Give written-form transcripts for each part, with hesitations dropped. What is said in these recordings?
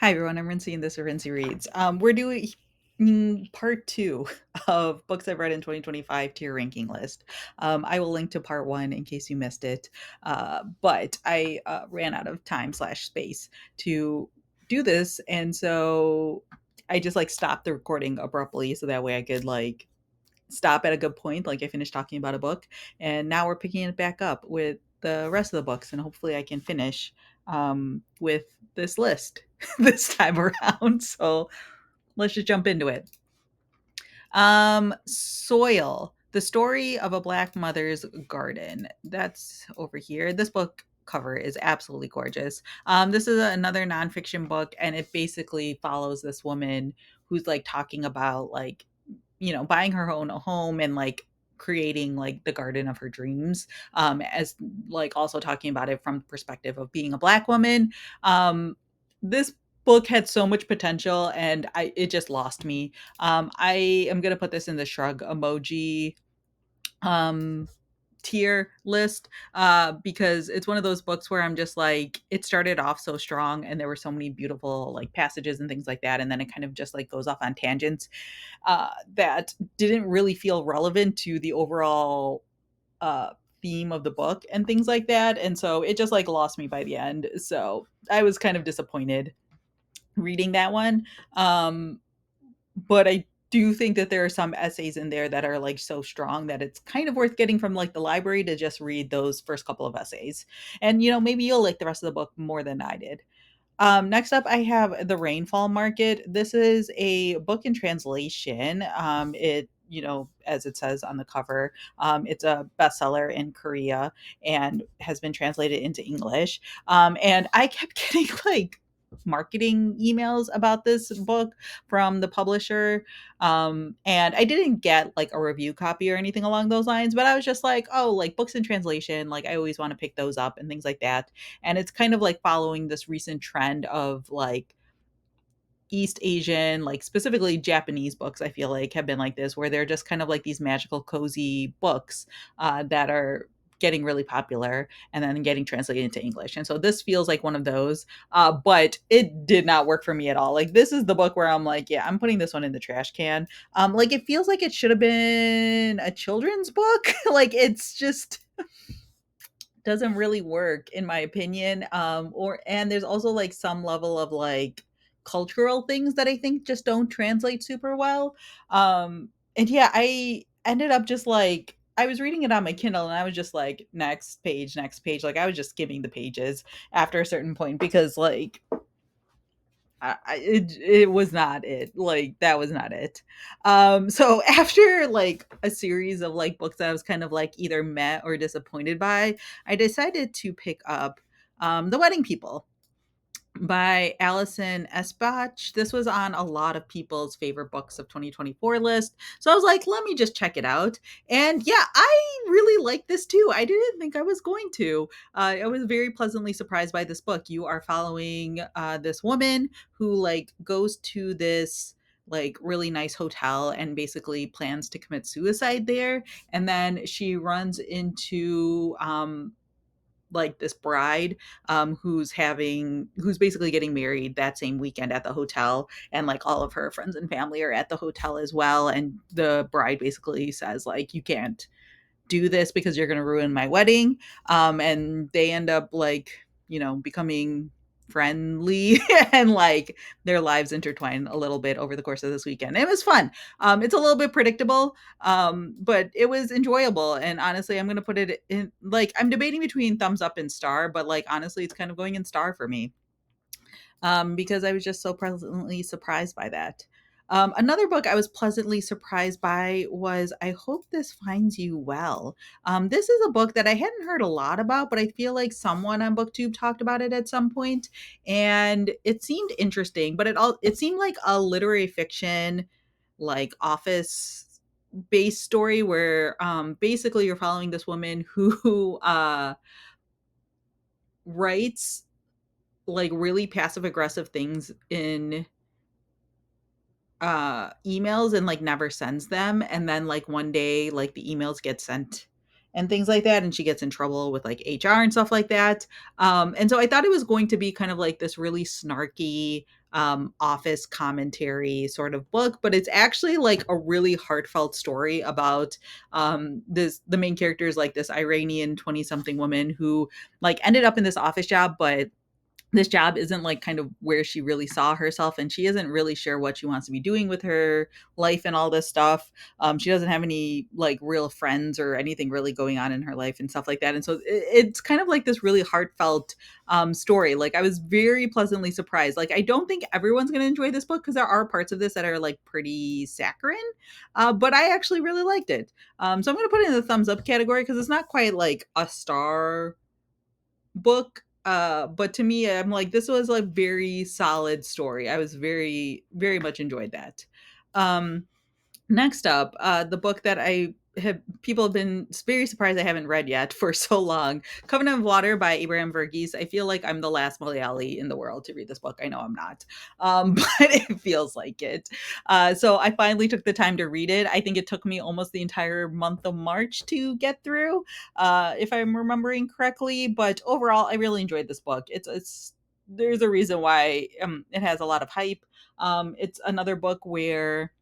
Hi everyone, I'm Rincey and this is Rincey Reads. We're doing part two of books I've read in 2025 to your ranking list. I will link to part one in case you missed it, but I ran out of time slash space to do this, and so I just like stopped the recording abruptly so that way I could like stop at a good point, like I finished talking about a book, and now we're picking it back up with the rest of the books, and hopefully I can finish with this list this time around. So let's just jump into it. Soil, the story of a Black mother's garden. That's over here. This book cover is absolutely gorgeous. This is another nonfiction book, and it basically follows this woman who's like talking about like buying her own home and like creating like the garden of her dreams, as like also talking about it from the perspective of being a Black woman. This book had so much potential and it just lost me. I am gonna put this in the shrug emoji um tier list, because it's one of those books where I'm just like, it started off so strong and there were so many beautiful like passages and things like that, and then it kind of just like goes off on tangents that didn't really feel relevant to the overall uh, theme of the book and things like that. And so it just like lost me by the end. So I was kind of disappointed reading that one. But I do think that there are some essays in there that are like so strong that it's kind of worth getting from like the library to just read those first couple of essays. And maybe you'll like the rest of the book more than I did. Next up, I have The Rainfall Market. This is a book in translation. As it says on the cover, it's a bestseller in Korea and has been translated into English. And I kept getting like marketing emails about this book from the publisher. And I didn't get like a review copy or anything along those lines, but I was just like, oh, like books in translation, like I always want to pick those up and things like that. And it's kind of like following this recent trend of like East Asian, like specifically Japanese books, I feel like have been like this, where they're just kind of like these magical, cozy books that are getting really popular and then getting translated into English. And so this feels like one of those, but it did not work for me at all. Like this is the book where I'm like, yeah, I'm putting this one in the trash can. Like it feels like it should have been a children's book. Like it's just doesn't really work in my opinion. Or and there's also like some level of like cultural things that I think just don't translate super well. And yeah, I ended up just like I was reading it on my Kindle and I was just like next page, next page. Like I was just skimming the pages after a certain point because like it was not it. Like that was not it. So after like a series of like books that I was kind of like either met or disappointed by, I decided to pick up The Wedding People by Alison Esbach. This was on a lot of people's favorite books of 2024 list. So I was like, let me just check it out. And yeah, I really like this too. I didn't think I was going to. I was very pleasantly surprised by this book. You are following this woman who like goes to this like really nice hotel and basically plans to commit suicide there, and then she runs into like this bride who's basically getting married that same weekend at the hotel, and like all of her friends and family are at the hotel as well, and the bride basically says like, you can't do this because you're going to ruin my wedding. And they end up like becoming friendly and like their lives intertwine a little bit over the course of this weekend. It was fun. It's a little bit predictable, but it was enjoyable. And honestly, I'm going to put it in like, I'm debating between thumbs up and star, but like honestly it's kind of going in star for me, because I was just so pleasantly surprised by that. Another book I was pleasantly surprised by was I Hope This Finds You Well. This is a book that I hadn't heard a lot about, but I feel like someone on BookTube talked about it at some point, and it seemed interesting. But it seemed like a literary fiction, like office based story where basically you're following this woman who writes like really passive aggressive things in emails and like never sends them, and then like one day like the emails get sent and things like that, and she gets in trouble with like HR and stuff like that. And so I thought it was going to be kind of like this really snarky office commentary sort of book, but it's actually like a really heartfelt story about this the main character is like this Iranian 20 something woman who like ended up in this office job, but this job isn't like kind of where she really saw herself, and she isn't really sure what she wants to be doing with her life and all this stuff. She doesn't have any like real friends or anything really going on in her life and stuff like that, and so it's kind of like this really heartfelt story. Like I was very pleasantly surprised. Like I don't think everyone's going to enjoy this book because there are parts of this that are like pretty saccharine, but I actually really liked it. So I'm going to put it in the thumbs up category because it's not quite like a star book, but to me I'm like this was a very solid story. I was very much enjoyed that. um Next up, the book that I have people have been very surprised I haven't read yet for so long, Covenant of Water by Abraham Verghese. I feel like I'm the last Malayali in the world to read this book. I know I'm not, but it feels like it. So I finally took the time to read it. I think it took me almost the entire month of March to get through, if I'm remembering correctly. But overall, I really enjoyed this book. It's there's a reason why it has a lot of hype. It's another book where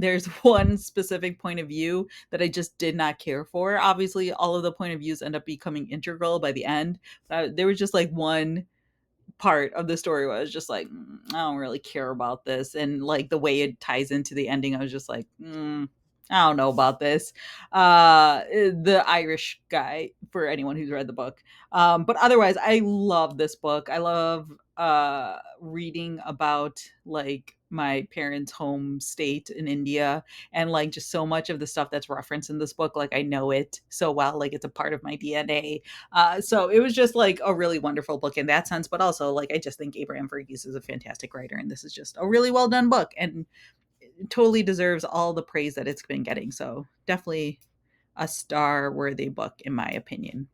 there's one specific point of view that I just did not care for. Obviously, all of the point of views end up becoming integral by the end. There was just like one part of the story where I was just like, I don't really care about this. And like the way it ties into the ending, I was just like, I don't know about this. The Irish guy, for anyone who's read the book. But otherwise, I love this book. I love reading about like my parents' home state in India, and like just so much of the stuff that's referenced in this book, like I know it so well, like it's a part of my DNA. So it was just like a really wonderful book in that sense, but also like I just think Abraham Verghese is a fantastic writer, and this is just a really well done book, and it totally deserves all the praise that it's been getting. So definitely a star worthy book in my opinion.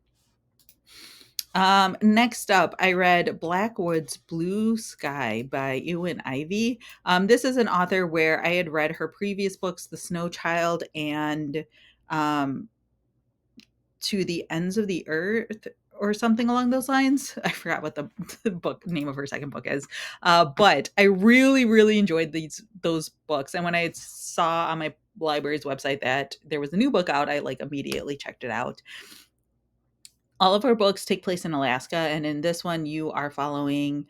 Next up, I read Blackwood's Blue Sky by Ewan Ivy. This is an author where I had read her previous books, The Snow Child and um, To the Ends of the Earth or something along those lines. I forgot what the book name of her second book is. But I really enjoyed those books. And when I saw on my library's website that there was a new book out, I like immediately checked it out. All of her books take place in Alaska, and in this one, you are following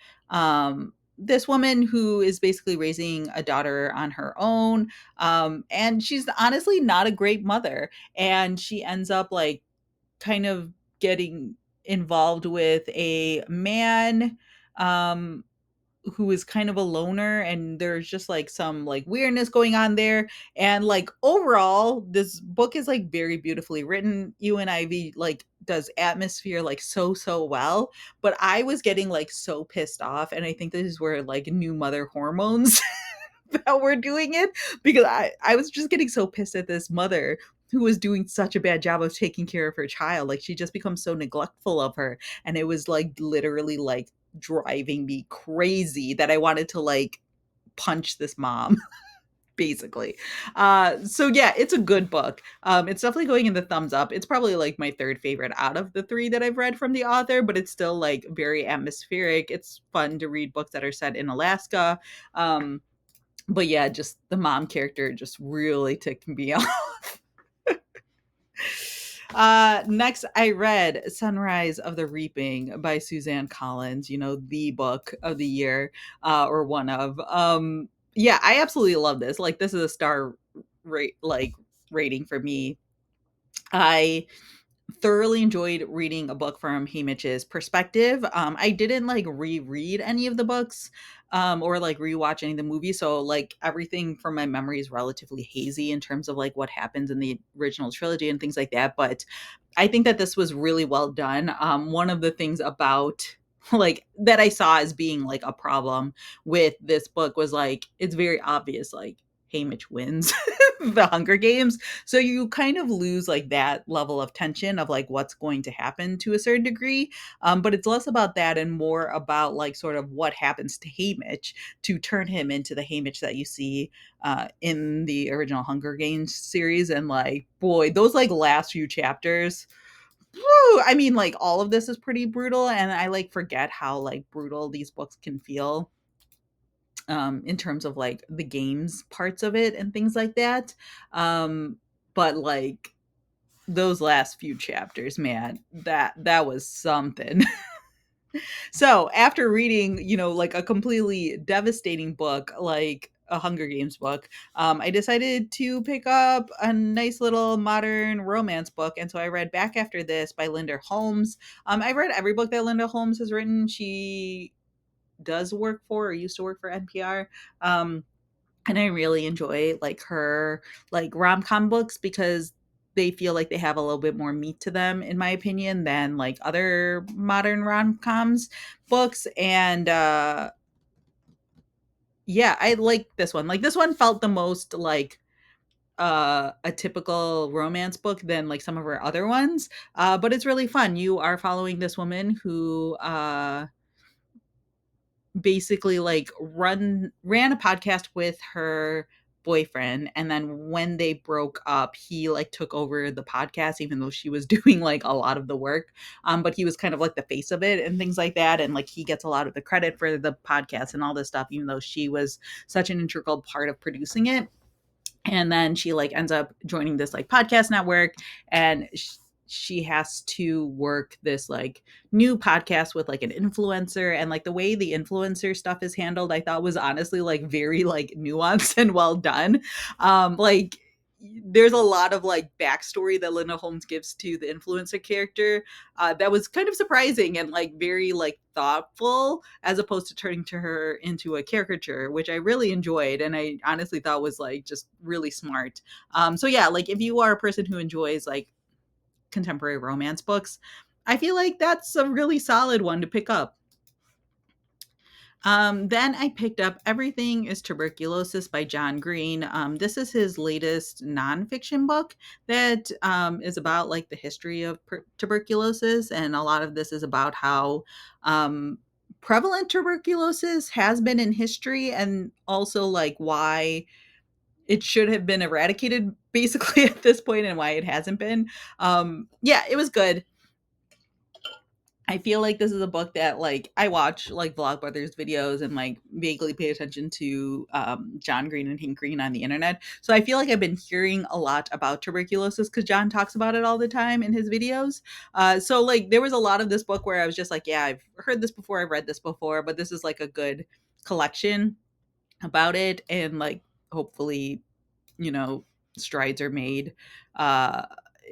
this woman who is basically raising a daughter on her own, and she's honestly not a great mother, and she ends up like kind of getting involved with a man um who is kind of a loner, and there's just like some like weirdness going on there. And like overall this book is like very beautifully written. Ewan Ivy like does atmosphere like so well, but I was getting like so pissed off, and I think this is where like new mother hormones that we're doing it, because I was just getting so pissed at this mother who was doing such a bad job of taking care of her child. Like she just becomes so neglectful of her, and it was like literally like driving me crazy that I wanted to like punch this mom basically. So yeah, it's a good book. It's definitely going in the thumbs up. It's probably like my third favorite out of the three that I've read from the author, but it's still like very atmospheric. It's fun to read books that are set in Alaska. But yeah, just the mom character just really ticked me off. Next, I read Sunrise of the Reaping by Suzanne Collins, you know, the book of the year, or one of. Yeah, I absolutely love this. Like, this is a star rate, like, rating for me. I thoroughly enjoyed reading a book from Haymitch's perspective. I didn't like reread any of the books or like rewatch any of the movies. So like everything from my memory is relatively hazy in terms of like what happens in the original trilogy and things like that. But I think that this was really well done. One of the things about like that I saw as being like a problem with this book was like it's very obvious like Haymitch wins the Hunger Games. So you kind of lose like that level of tension of like what's going to happen to a certain degree. But it's less about that and more about like sort of what happens to Haymitch to turn him into the Haymitch that you see in the original Hunger Games series. And like, boy, those like last few chapters. Woo, I mean, like all of this is pretty brutal, and I like forget how like brutal these books can feel in terms of like the games parts of it and things like that. But like those last few chapters, man, that was something. So after reading, like a completely devastating book, like a Hunger Games book, I decided to pick up a nice little modern romance book. And so I read Back After This by Linda Holmes. I've read every book that Linda Holmes has written. She does work for or used to work for NPR. And I really enjoy like her like rom-com books because they feel like they have a little bit more meat to them in my opinion than like other modern rom-coms books. And yeah, I like this one. Like this one felt the most like a typical romance book than like some of her other ones. But it's really fun. You are following this woman who basically like ran a podcast with her boyfriend, and then when they broke up he like took over the podcast even though she was doing like a lot of the work. But he was kind of like the face of it and things like that, and like he gets a lot of the credit for the podcast and all this stuff even though she was such an integral part of producing it. And then she like ends up joining this like podcast network, and she has to work this like new podcast with like an influencer, and like the way the influencer stuff is handled I thought was honestly like very like nuanced and well done. Like there's a lot of like backstory that Linda Holmes gives to the influencer character that was kind of surprising and like very like thoughtful as opposed to turning to her into a caricature, which I really enjoyed and I honestly thought was like just really smart. So yeah, like if you are a person who enjoys like contemporary romance books, I feel like that's a really solid one to pick up. Then I picked up Everything is Tuberculosis by John Green. This is his latest nonfiction book that is about like the history of tuberculosis. And a lot of this is about how prevalent tuberculosis has been in history and also like why it should have been eradicated basically at this point and why it hasn't been. Yeah, it was good. I feel like this is a book that like I watch like Vlogbrothers videos and like vaguely pay attention to John Green and Hank Green on the internet. So I feel like I've been hearing a lot about tuberculosis because John talks about it all the time in his videos. So like there was a lot of this book where I was just like, yeah, I've heard this before, I've read this before, but this is like a good collection about it, and like hopefully you know strides are made uh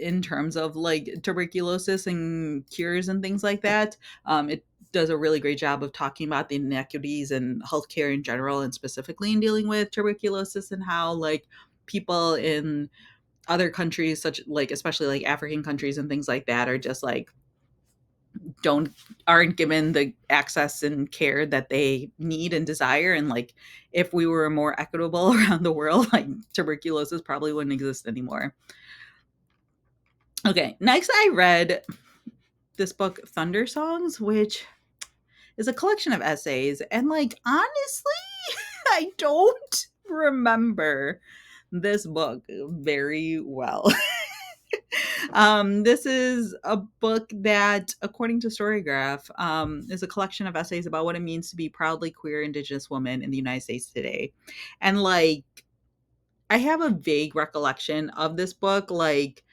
in terms of like tuberculosis and cures and things like that. It does a really great job of talking about the inequities in healthcare in general and specifically in dealing with tuberculosis and how like people in other countries such like especially like African countries and things like that are just like don't aren't given the access and care that they need and desire. And like if we were more equitable around the world, like tuberculosis probably wouldn't exist anymore. Okay, next I read this book Thunder Songs, which is a collection of essays, and like honestly I don't remember this book very well. This is a book that, according to Storygraph, is a collection of essays about what it means to be proudly queer Indigenous woman in the United States today. And like, I have a vague recollection of this book. Like,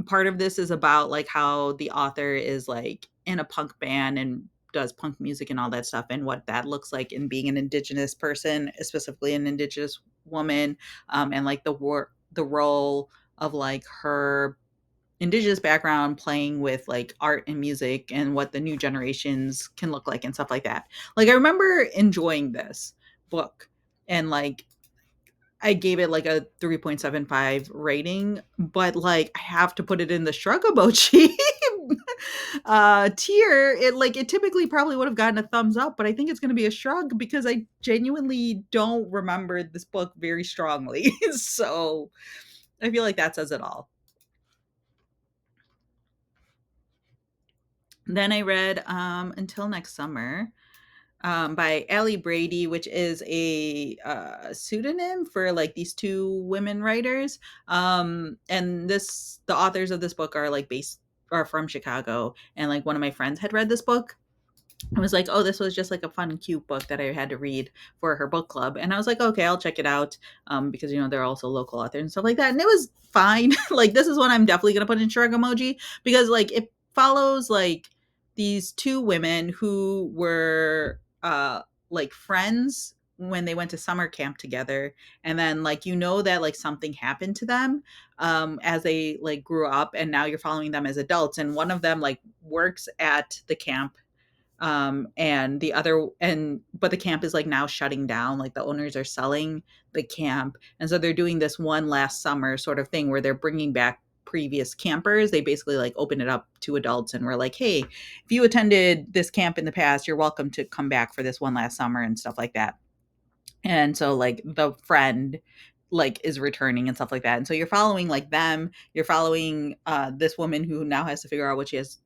part of this is about like how the author is like in a punk band and does punk music and all that stuff, and what that looks like in being an Indigenous person, specifically an Indigenous woman, and like the role of like her Indigenous background playing with like art and music and what the new generations can look like and stuff like that. Like I remember enjoying this book, and like I gave it like a 3.75 rating, but like I have to put it in the shrug emoji Tier, it typically probably would have gotten a thumbs up, but I think it's going to be a shrug because I genuinely don't remember this book very strongly. So I feel like that says it all. Then I read Until Next Summer, by Allie Brady, which is a pseudonym for like these two women writers. And the authors of this book are like based are from Chicago, and like one of my friends had read this book. I was like, oh, this was just like a fun, cute book that I had to read for her book club. And I was like, okay, I'll check it out, because, they're also local authors and stuff like that. And it was fine. Like, this is one I'm definitely going to put in shrug emoji because, like, it follows, like, these two women who were, like, friends when they went to summer camp together. And then, like, that, like, something happened to them as they, like, grew up. And now you're following them as adults. And one of them, like, works at the camp, and the other and but the camp is like now shutting down, like the owners are selling the camp, and so they're doing this one last summer sort of thing where they're bringing back previous campers. They basically like open it up to adults and we're like, hey, if you attended this camp in the past, you're welcome to come back for this one last summer and stuff like that. And so like the friend like is returning and stuff like that, and so you're following like them, you're following this woman who now has to figure out what she has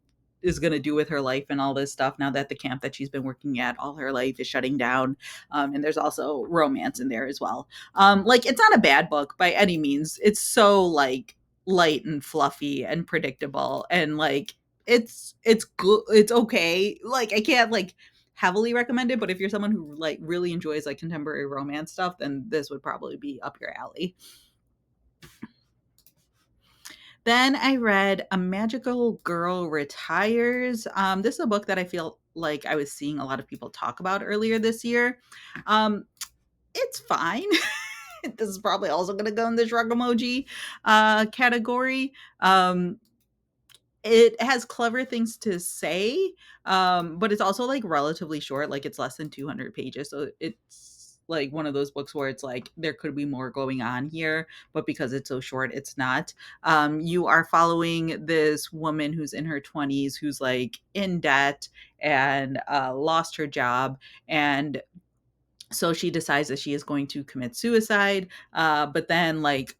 is going to do with her life and all this stuff now that the camp that she's been working at all her life is shutting down. And there's also romance in there as well. Like, it's not a bad book by any means. It's so like light and fluffy and predictable, and like it's good, it's okay. Like, I can't like heavily recommend it, but if you're someone who like really enjoys like contemporary romance stuff, then this would probably be up your alley. Then I read A Magical Girl Retires. This is a book that I feel like I was seeing a lot of people talk about earlier this year. Um, it's fine. This is probably also going to go in the shrug emoji category. It has clever things to say, but it's also like relatively short. Like, it's less than 200 pages, so it's like one of those books where it's like there could be more going on here, but because it's so short, it's not. You are following this woman who's in her 20s who's like in debt and lost her job, and so she decides that she is going to commit suicide. But then like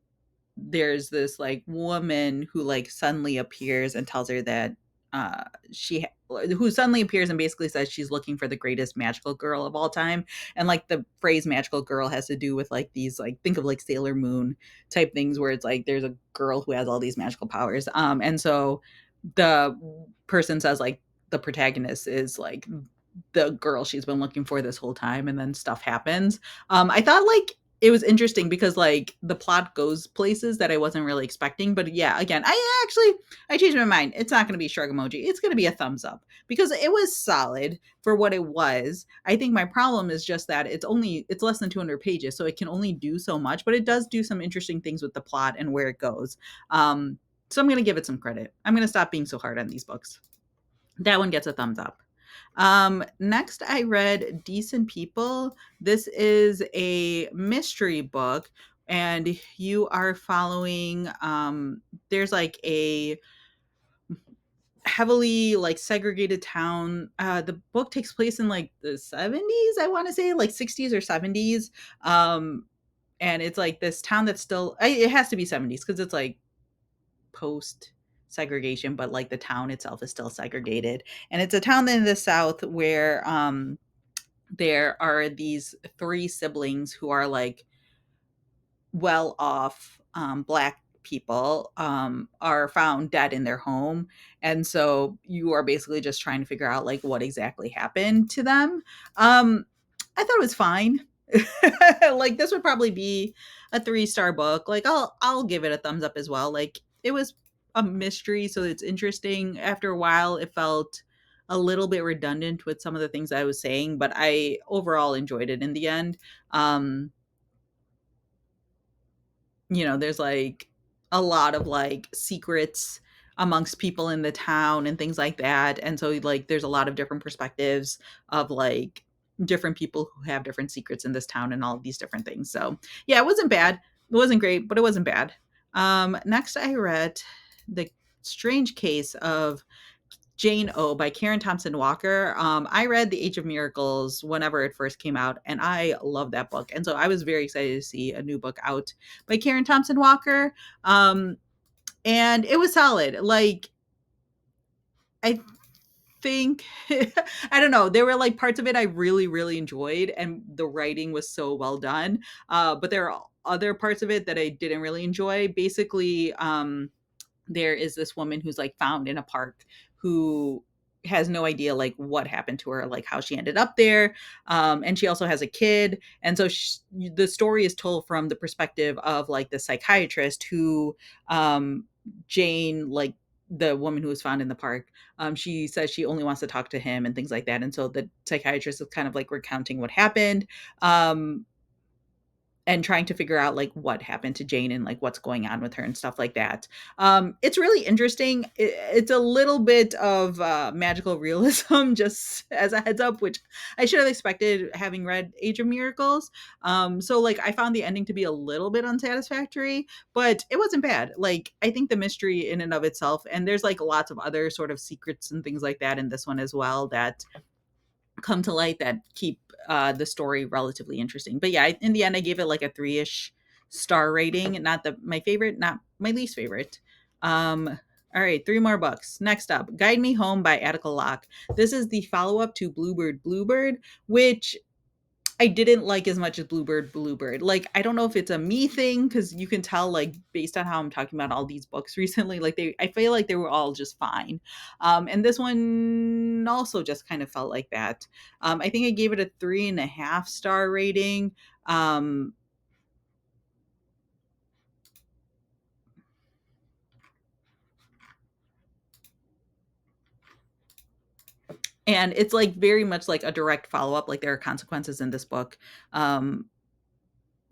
there's this like woman who like suddenly appears and tells her that uh who suddenly appears and basically says she's looking for the greatest magical girl of all time. And like the phrase magical girl has to do with like these, like, think of like Sailor Moon type things where it's like there's a girl who has all these magical powers. And so the person says like the protagonist is like the girl she's been looking for this whole time, and then stuff happens. I thought like it was interesting because like the plot goes places that I wasn't really expecting. But yeah, again, I changed my mind. It's not going to be shrug emoji. It's going to be a thumbs up because it was solid for what it was. I think my problem is just that it's less than 200 pages, so it can only do so much, but it does do some interesting things with the plot and where it goes. So I'm going to give it some credit. I'm going to stop being so hard on these books. That one gets a thumbs up. Next, I read Decent People. This is a mystery book, and you are following, there's like a heavily like segregated town. The book takes place in like the 70s, I want to say, like 60s or 70s. And it's like this town that's still, it has to be 70s because it's like post segregation, but like the town itself is still segregated. And it's a town in the South where there are these three siblings who are like well off, black people, are found dead in their home. And so you are basically just trying to figure out like what exactly happened to them. I thought it was fine. Like, this would probably be a 3-star book. Like, I'll give it a thumbs up as well. Like, it was a mystery, so it's interesting. After a while it felt a little bit redundant with some of the things I was saying, but I overall enjoyed it in the end. um there's like a lot of like secrets amongst people in the town and things like that. And so like there's a lot of different perspectives of like different people who have different secrets in this town and all of these different things. So yeah, it wasn't bad. It wasn't great, but it wasn't bad. Next I read The Strange Case of Jane O by Karen Thompson Walker. I read The Age of Miracles whenever it first came out, and I love that book. And so I was very excited to see a new book out by Karen Thompson Walker. Um, and it was solid. Like, I think I don't know, there were like parts of it I really really enjoyed, and the writing was so well done, but there are other parts of it that I didn't really enjoy. Basically, there is this woman who's like found in a park who has no idea like what happened to her, like how she ended up there, and she also has a kid. And so the story is told from the perspective of like the psychiatrist who, um Jane, like the woman who was found in the park, she says she only wants to talk to him and things like that. And so the psychiatrist is kind of like recounting what happened, um and trying to figure out like what happened to Jane and like what's going on with her and stuff like that. It's really interesting. It's a little bit of magical realism, just as a heads up, which I should have expected having read Age of Miracles. So like I found the ending to be a little bit unsatisfactory, but it wasn't bad. Like I think the mystery in and of itself, and there's like lots of other sort of secrets and things like that in this one as well that come to light that keep the story relatively interesting. But yeah, in the end, I gave it like a 3-ish star rating. Not my favorite, not my least favorite. All right, 3 more books. Next up, Guide Me Home by Attica Locke. This is the follow up to Bluebird Bluebird, which I didn't like as much as Bluebird Bluebird. Like, I don't know if it's a me thing, because you can tell, like, based on how I'm talking about all these books recently, like I feel like they were all just fine. And this one also just kind of felt like that. I think I gave it a 3.5 star rating. Um, and it's like very much like a direct follow up. Like there are consequences in this book.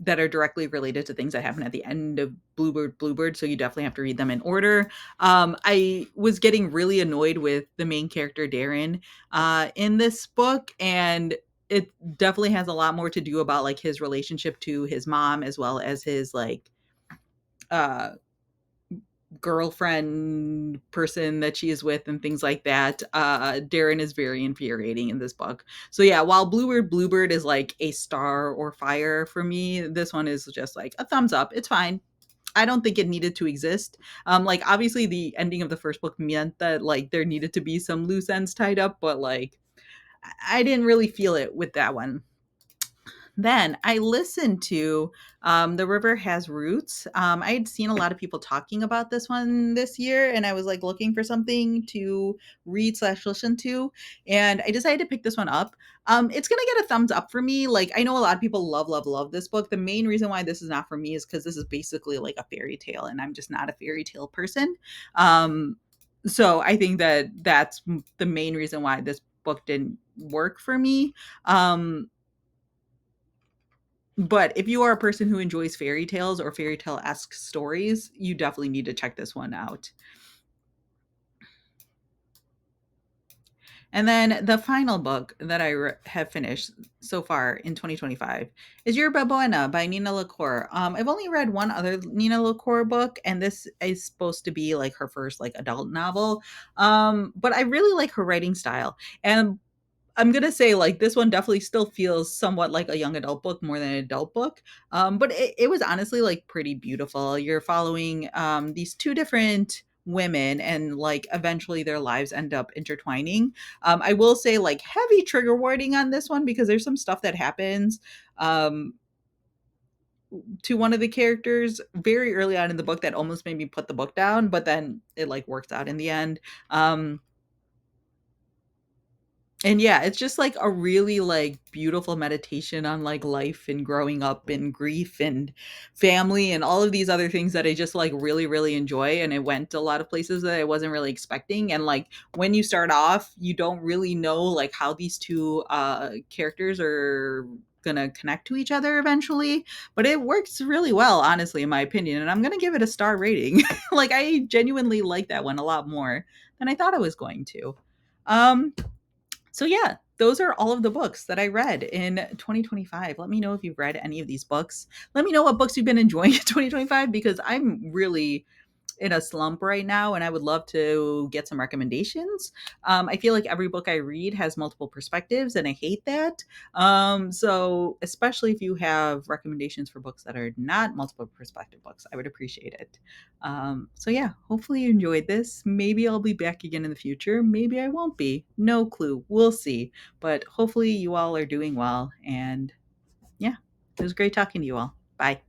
That are directly related to things that happen at the end of Bluebird Bluebird, so you definitely have to read them in order. I was getting really annoyed with the main character Darren in this book, and it definitely has a lot more to do about like his relationship to his mom as well as his like uh girlfriend person that she is with and things like that. Darren is very infuriating in this book. So yeah, while Bluebird Bluebird is like a star or fire for me, this one is just like a thumbs up. It's fine. I don't think it needed to exist. Like obviously the ending of the first book meant that like there needed to be some loose ends tied up, but like I didn't really feel it with that one. Then I listened to The River Has Roots. I had seen a lot of people talking about this one this year, and I was like looking for something to read slash listen to, and I decided to pick this one up. It's gonna get a thumbs up for me. Like I know a lot of people love, love, love this book. The main reason why this is not for me is because this is basically like a fairy tale, and I'm just not a fairy tale person. Um, so I think that that's the main reason why this book didn't work for me. Um, but if you are a person who enjoys fairy tales or fairy tale-esque stories, you definitely need to check this one out. And then the final book that I have finished so far in 2025 is Yerba Buena by Nina LaCour. I've only read one other Nina LaCour book, and this is supposed to be like her first like adult novel. But I really like her writing style. And I'm gonna say like this one definitely still feels somewhat like a young adult book more than an adult book. But it was honestly like pretty beautiful. You're following these two different women, and like eventually their lives end up intertwining. I will say like heavy trigger warning on this one because there's some stuff that happens um to one of the characters very early on in the book that almost made me put the book down, but then it like works out in the end. And yeah, it's just like a really like beautiful meditation on like life and growing up and grief and family and all of these other things that I just like really really enjoy, and it went to a lot of places that I wasn't really expecting. And like when you start off, you don't really know like how these two characters are gonna connect to each other eventually, but it works really well honestly in my opinion, and I'm gonna give it a star rating. Like I genuinely like that one a lot more than I thought I was going to. um so yeah, those are all of the books that I read in 2025. Let me know if you've read any of these books. Let me know what books you've been enjoying in 2025 because I'm really in a slump right now, and I would love to get some recommendations. I feel like every book I read has multiple perspectives, and I hate that. So, especially if you have recommendations for books that are not multiple perspective books, I would appreciate it. So, yeah, hopefully you enjoyed this. Maybe I'll be back again in the future. Maybe I won't be. No clue. We'll see. But hopefully you all are doing well. And yeah, it was great talking to you all. Bye.